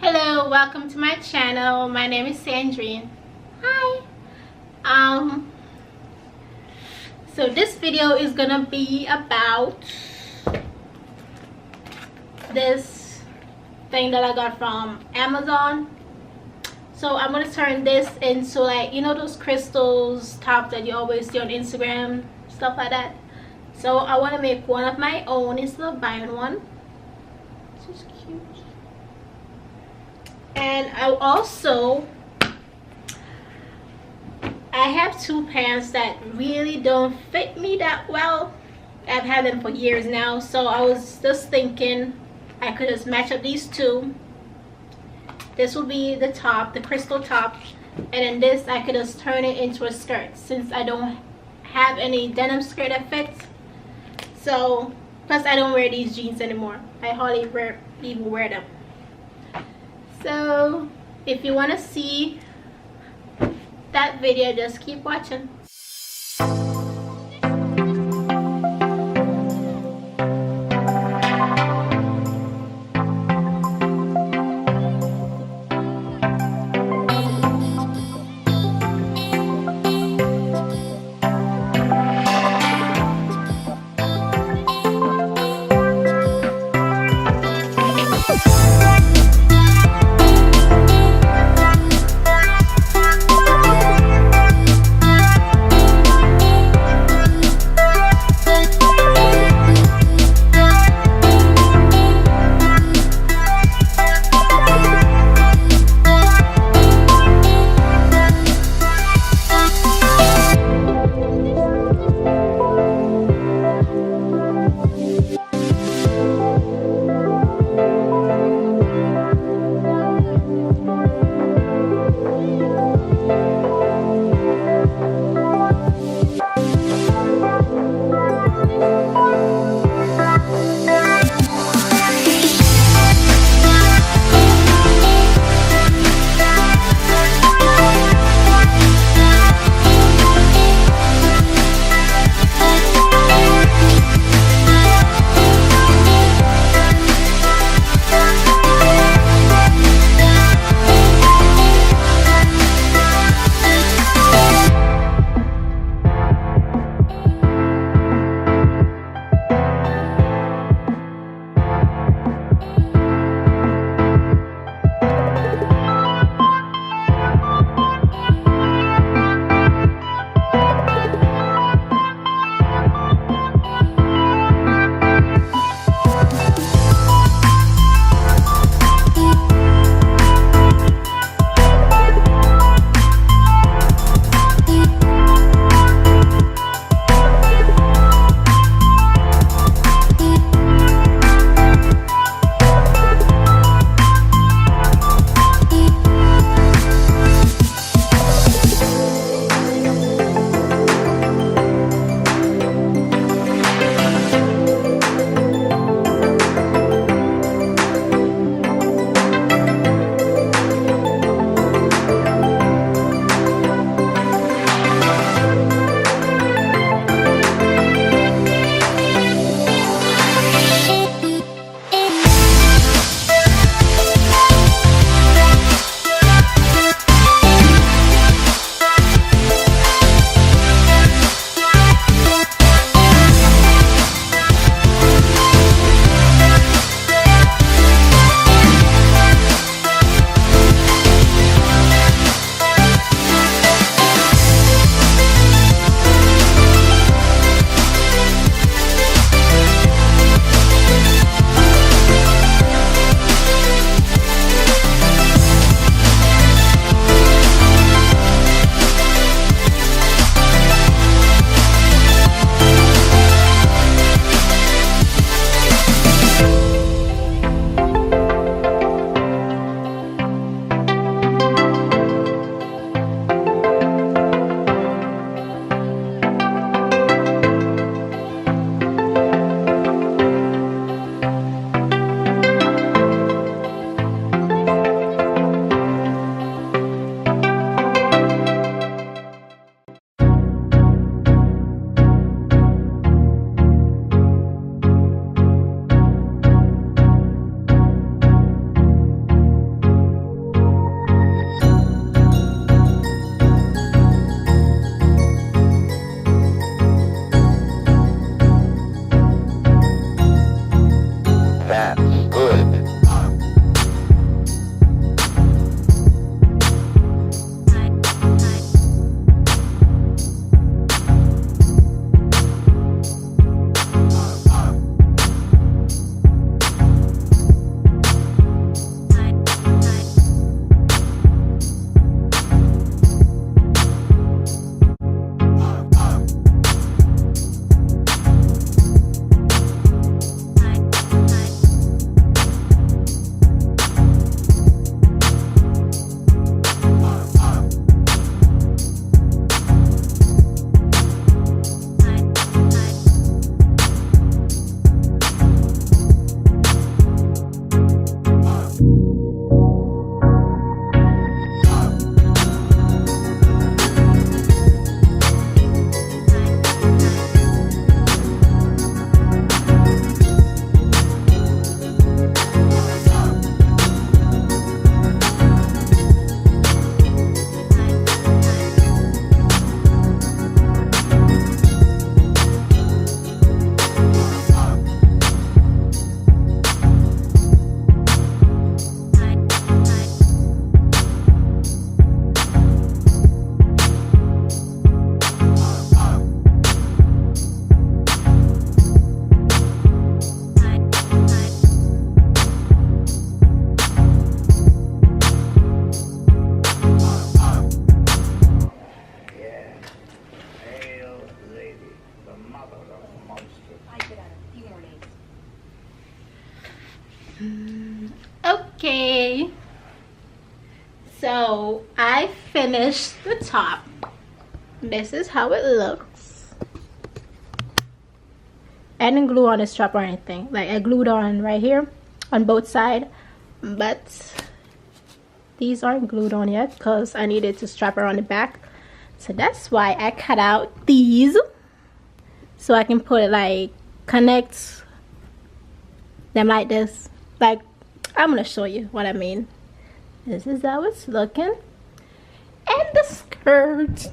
Hello, welcome to my channel. My name is Sandrine. Hi. So this video is gonna be about this thing that I got from Amazon. So I'm gonna turn this into, like, you know, those crystals top that you always see on Instagram, stuff like that. So I want to make one of my own instead of buying one. This is cute. And I have two pants that really don't fit me that well. I've had them for years now, so I was just thinking I could just match up these two. This will be the top, the crystal top, and then this I could just turn it into a skirt since I don't have any denim skirt that fits. So plus I don't wear these jeans anymore. I hardly even wear them. So if you want to see that video, just keep watching. Okay, so I finished the top. This is how it looks. I didn't glue on the strap or anything. Like, I glued on right here on both sides, but these aren't glued on yet because I needed to strap around the back. So that's why I cut out these so I can put it, like, connect them like this. Like, I'm gonna show you what I mean. This is how it's looking. And the skirt.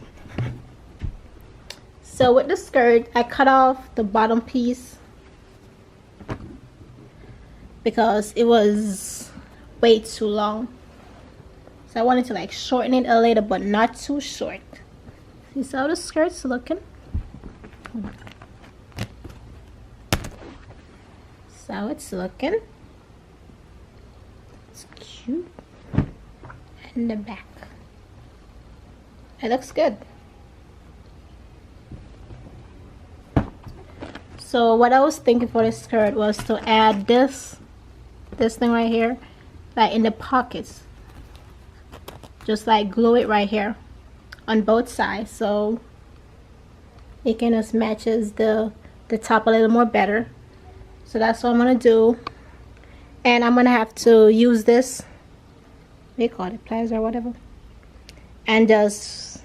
So with the skirt, I cut off the bottom piece because it was way too long. So I wanted to, like, shorten it a little, but not too short. See how the skirt's looking? So it's looking. It's cute. And the back. It looks good. So what I was thinking for this skirt was to add this thing right here, like in the pockets. Just like glue it right here on both sides, so it kind of matches the top a little more better. So that's what I'm gonna do. And I'm gonna have to use this, they call it pliers or whatever, and just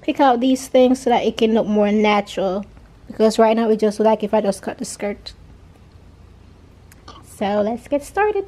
pick out these things so that it can look more natural, because right now it just look like if I just cut the skirt. So let's get started.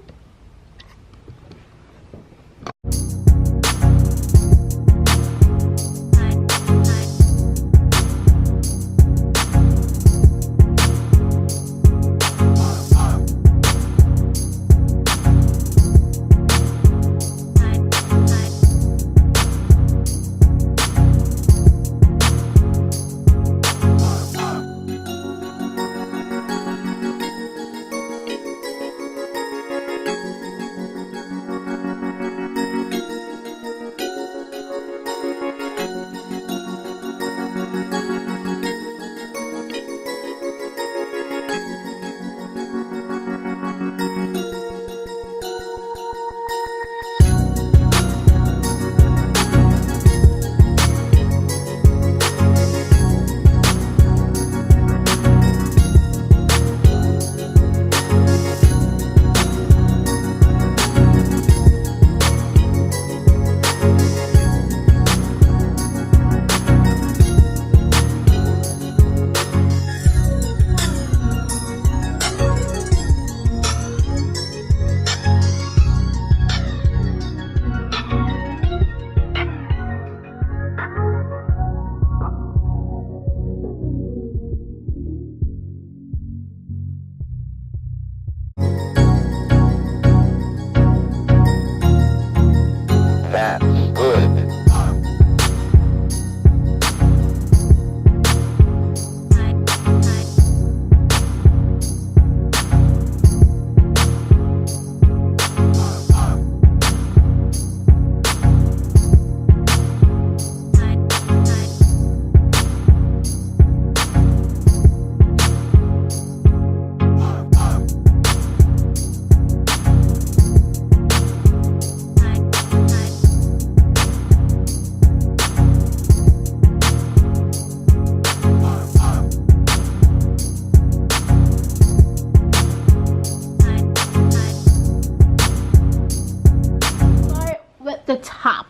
The top,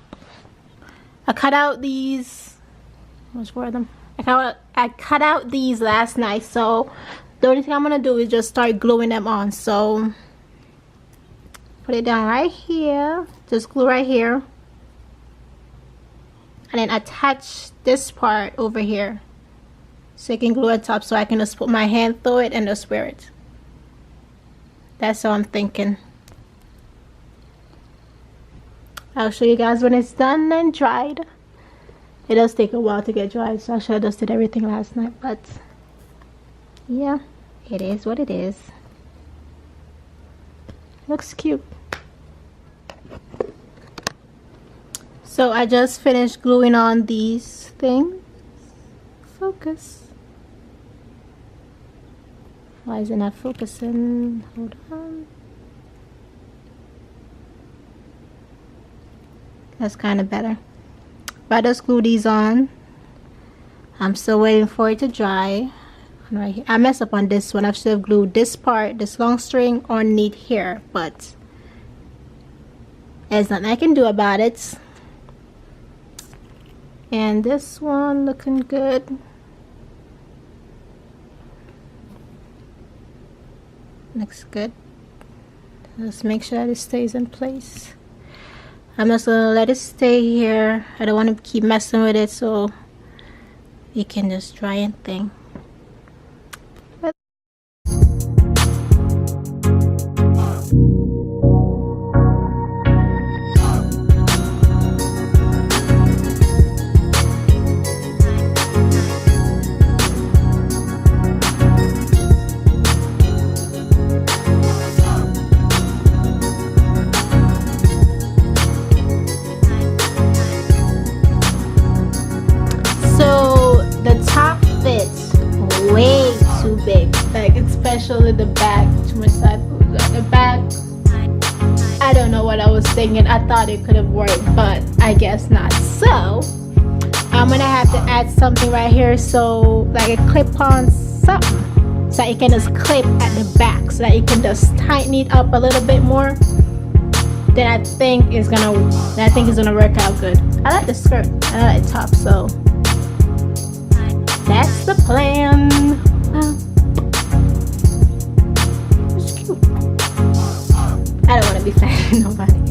I cut out these, what's for them? I cut out these last night, so the only thing I'm gonna do is just start gluing them on. So put it down right here, just glue right here, and then attach this part over here so you can glue it top, so I can just put my hand through it and just wear it. That's what I'm thinking. I'll show you guys when it's done and dried. It does take a while to get dried, so I should have just did everything last night, but yeah, it is what it is. Looks cute. So I just finished gluing on these things. Focus. Why is it not focusing? Hold on. That's kind of better. But I just glue these on. I'm still waiting for it to dry. Right here. I messed up on this one. I should have glued this part, this long string, underneath here, but there's nothing I can do about it. And this one looking good. Looks good. Let's make sure that it stays in place. I'm just gonna let it stay here. I don't want to keep messing with it, so it can just dry and thing. Way too big, like especially the back. Too much side boob. The back, I don't know what I was thinking. I thought it could have worked, but I guess not. So I'm gonna have to add something right here, so like a clip-on something, so it can just clip at the back, so that you can just tighten it up a little bit more. Then I think it's gonna work out good. I like the skirt. I like the top, so that's the plan. It's cute. I don't want to be fanning nobody.